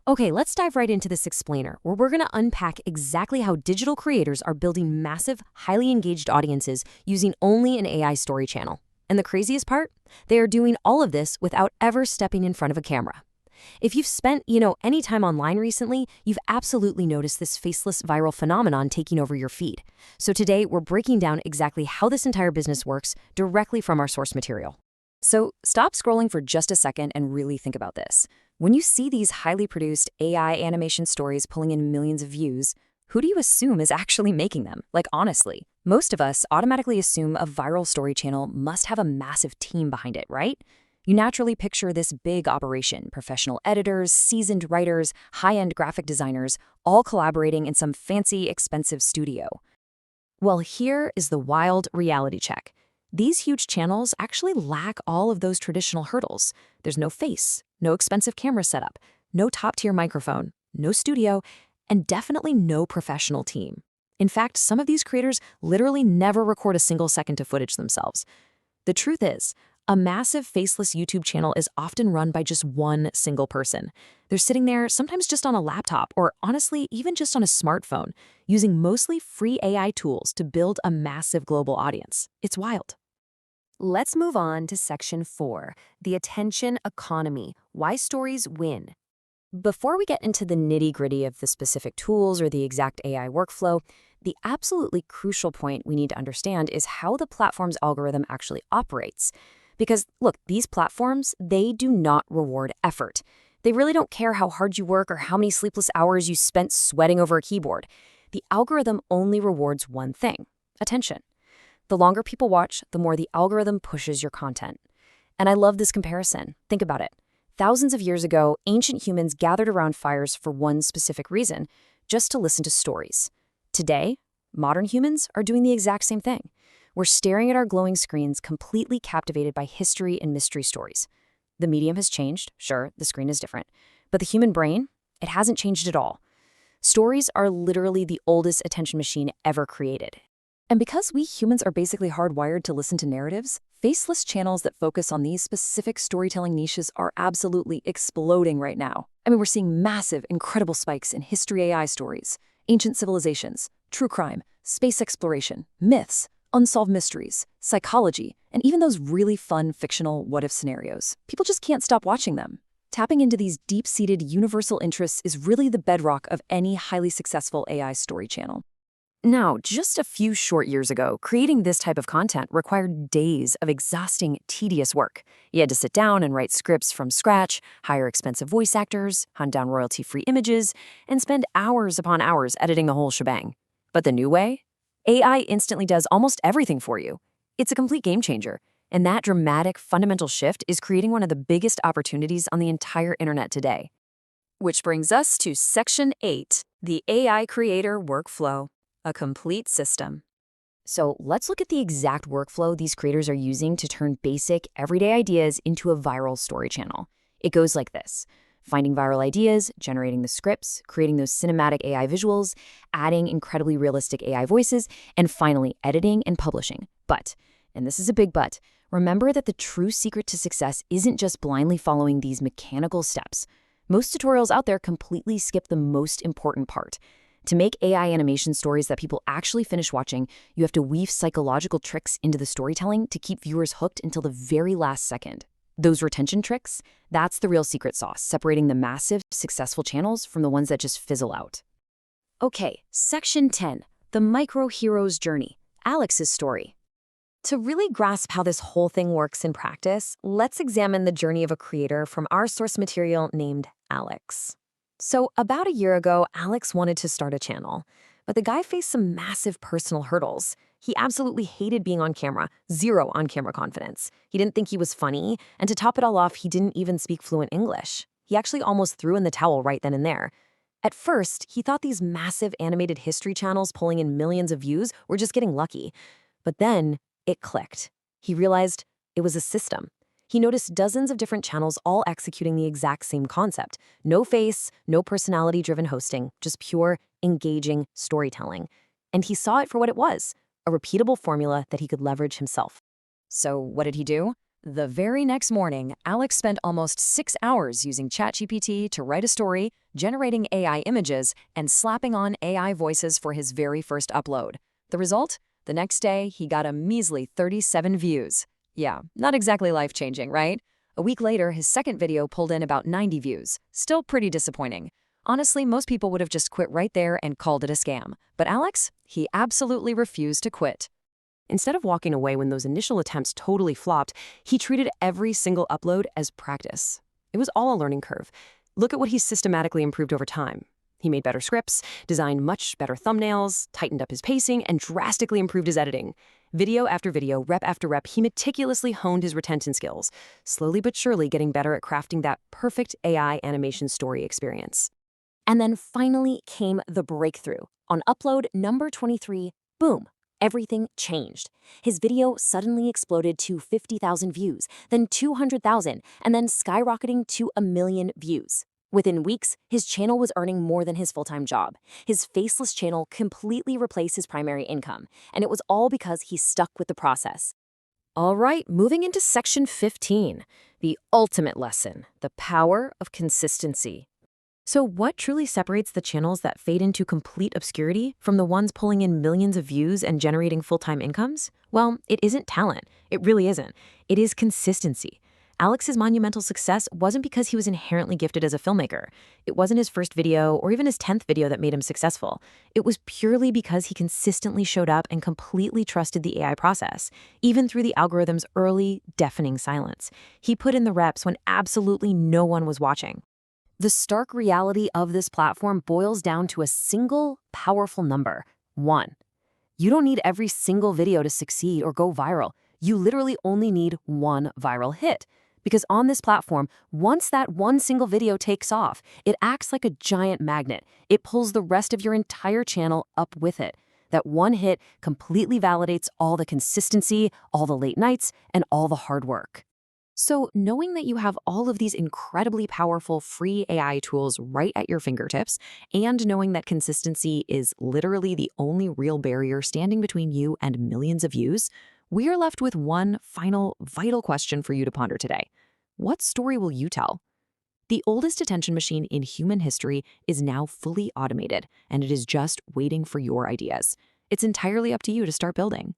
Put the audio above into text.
Okay, let's dive right into this explainer, where we're going to unpack exactly how digital creators are building massive, highly engaged audiences using only an AI story channel. And the craziest part? They are doing all of this without ever stepping in front of a camera. If you've spent, any time online recently, you've absolutely noticed this faceless viral phenomenon taking over your feed. So today, we're breaking down exactly how this entire business works directly from our source material. So stop scrolling for just a second and really think about this. When you see these highly produced AI animation stories pulling in millions of views, who do you assume is actually making them? Like, honestly, most of us automatically assume a viral story channel must have a massive team behind it, right? You naturally picture this big operation, professional editors, seasoned writers, high-end graphic designers, all collaborating in some fancy, expensive studio. Well, here is the wild reality check. These huge channels actually lack all of those traditional hurdles. There's no face, no expensive camera setup, no top-tier microphone, no studio, and definitely no professional team. In fact, some of these creators literally never record a single second of footage themselves. The truth is, a massive faceless YouTube channel is often run by just one single person. They're sitting there, sometimes just on a laptop, or honestly, even just on a smartphone, using mostly free AI tools to build a massive global audience. It's wild. Let's move on to section 4, the attention economy, why stories win. Before we get into the nitty-gritty of the specific tools or the exact AI workflow, the absolutely crucial point we need to understand is how the platform's algorithm actually operates. Because, look, these platforms, they do not reward effort. They really don't care how hard you work or how many sleepless hours you spent sweating over a keyboard. The algorithm only rewards one thing: attention. The longer people watch, the more the algorithm pushes your content. And I love this comparison. Think about it. Thousands of years ago, ancient humans gathered around fires for one specific reason: just to listen to stories. Today, modern humans are doing the exact same thing. We're staring at our glowing screens, completely captivated by history and mystery stories. The medium has changed, sure, the screen is different, but the human brain, it hasn't changed at all. Stories are literally the oldest attention machine ever created. And because we humans are basically hardwired to listen to narratives, faceless channels that focus on these specific storytelling niches are absolutely exploding right now. I mean, we're seeing massive, incredible spikes in history AI stories, ancient civilizations, true crime, space exploration, myths, unsolved mysteries, psychology, and even those really fun fictional what-if scenarios. People just can't stop watching them. Tapping into these deep-seated universal interests is really the bedrock of any highly successful AI story channel. Now, just a few short years ago, creating this type of content required days of exhausting, tedious work. You had to sit down and write scripts from scratch, hire expensive voice actors, hunt down royalty-free images, and spend hours upon hours editing the whole shebang. But the new way? AI instantly does almost everything for you. It's a complete game changer, and that dramatic, fundamental shift is creating one of the biggest opportunities on the entire internet today. Which brings us to Section 8, the AI Creator Workflow, a complete system. So let's look at the exact workflow these creators are using to turn basic, everyday ideas into a viral story channel. It goes like this: finding viral ideas, generating the scripts, creating those cinematic AI visuals, adding incredibly realistic AI voices, and finally editing and publishing. But, and this is a big but, remember that the true secret to success isn't just blindly following these mechanical steps. Most tutorials out there completely skip the most important part. To make AI animation stories that people actually finish watching, you have to weave psychological tricks into the storytelling to keep viewers hooked until the very last second. Those retention tricks, that's the real secret sauce, separating the massive, successful channels from the ones that just fizzle out. Okay, Section 10, the micro-hero's journey, Alex's story. To really grasp how this whole thing works in practice, let's examine the journey of a creator from our source material named Alex. So about a year ago, Alex wanted to start a channel, but the guy faced some massive personal hurdles. He absolutely hated being on camera, zero on-camera confidence. He didn't think he was funny, and to top it all off, he didn't even speak fluent English. He actually almost threw in the towel right then and there. At first, he thought these massive animated history channels pulling in millions of views were just getting lucky. But then, it clicked. He realized it was a system. He noticed dozens of different channels all executing the exact same concept. No face, no personality-driven hosting, just pure, engaging storytelling. And he saw it for what it was: a repeatable formula that he could leverage himself. So what did he do? The very next morning, Alex spent almost 6 hours using ChatGPT to write a story, generating AI images, and slapping on AI voices for his very first upload. The result? The next day, he got a measly 37 views. Yeah, not exactly life-changing, right? A week later, his second video pulled in about 90 views. Still pretty disappointing. Honestly, most people would have just quit right there and called it a scam. But Alex? He absolutely refused to quit. Instead of walking away when those initial attempts totally flopped, he treated every single upload as practice. It was all a learning curve. Look at what he systematically improved over time. He made better scripts, designed much better thumbnails, tightened up his pacing, and drastically improved his editing. Video after video, rep after rep, he meticulously honed his retention skills, slowly but surely getting better at crafting that perfect AI animation story experience. And then finally came the breakthrough. On upload number 23, boom, everything changed. His video suddenly exploded to 50,000 views, then 200,000, and then skyrocketing to 1 million views. Within weeks, his channel was earning more than his full-time job. His Faceless channel completely replaced his primary income, and it was all because he stuck with the process. All right, moving into section 15, the ultimate lesson, the power of consistency. So what truly separates the channels that fade into complete obscurity from the ones pulling in millions of views and generating full-time incomes? Well, it isn't talent. It really isn't. It is consistency. Alex's monumental success wasn't because he was inherently gifted as a filmmaker. It wasn't his first video or even his 10th video that made him successful. It was purely because he consistently showed up and completely trusted the AI process, even through the algorithm's early, deafening silence. He put in the reps when absolutely no one was watching. The stark reality of this platform boils down to a single, powerful number: 1. You don't need every single video to succeed or go viral. You literally only need one viral hit. Because on this platform, once that one single video takes off, it acts like a giant magnet. It pulls the rest of your entire channel up with it. That one hit completely validates all the consistency, all the late nights, and all the hard work. So knowing that you have all of these incredibly powerful free AI tools right at your fingertips, and knowing that consistency is literally the only real barrier standing between you and millions of views, we are left with one final vital question for you to ponder today. What story will you tell? The oldest attention machine in human history is now fully automated, and it is just waiting for your ideas. It's entirely up to you to start building.